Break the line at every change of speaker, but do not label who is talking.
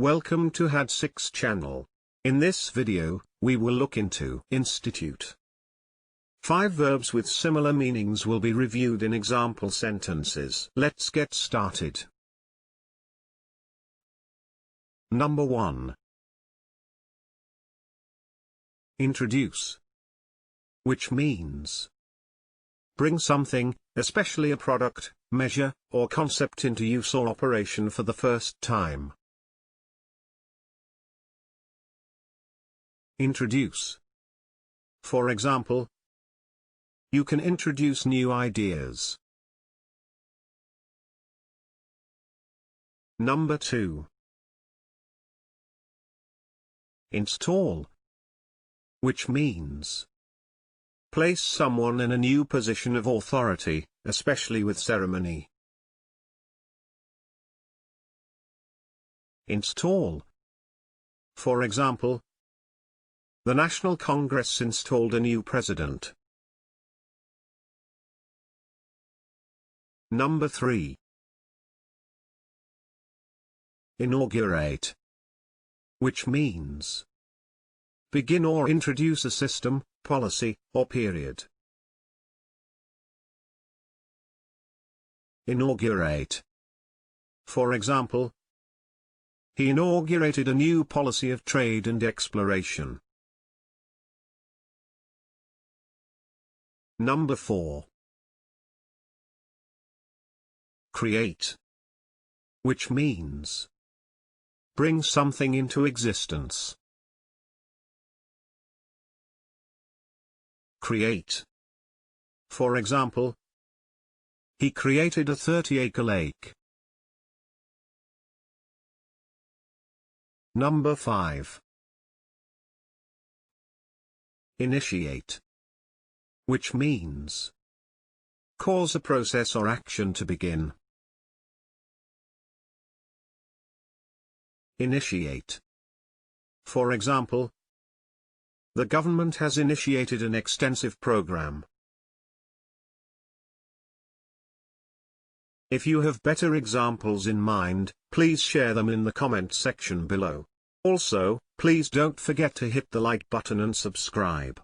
Welcome to had6 channel. In this video, we will look into institute. 5 verbs with similar meanings will be reviewed in example sentences. Let's get started. Number 1. Introduce. Which means bring something, especially a product, measure, or concept into use or operation for the first time. Introduce. For example, you can introduce new ideas. Number 2. Install. Which means place someone in a new position of authority, especially with ceremony. Install. For example, the National Congress installed a new president. Number 3. Inaugurate. Which means begin or introduce a system, policy, or period. Inaugurate. For example, he inaugurated a new policy of trade and exploration. Number 4. Create. Which means bring something into existence. Create. For example, he created a 30-acre lake. Number 5. Initiate. Which means cause a process or action to begin. Initiate. For example, the government has initiated an extensive program. If you have better examples in mind, please share them in the comment section below. Also, please don't forget to hit the like button and subscribe.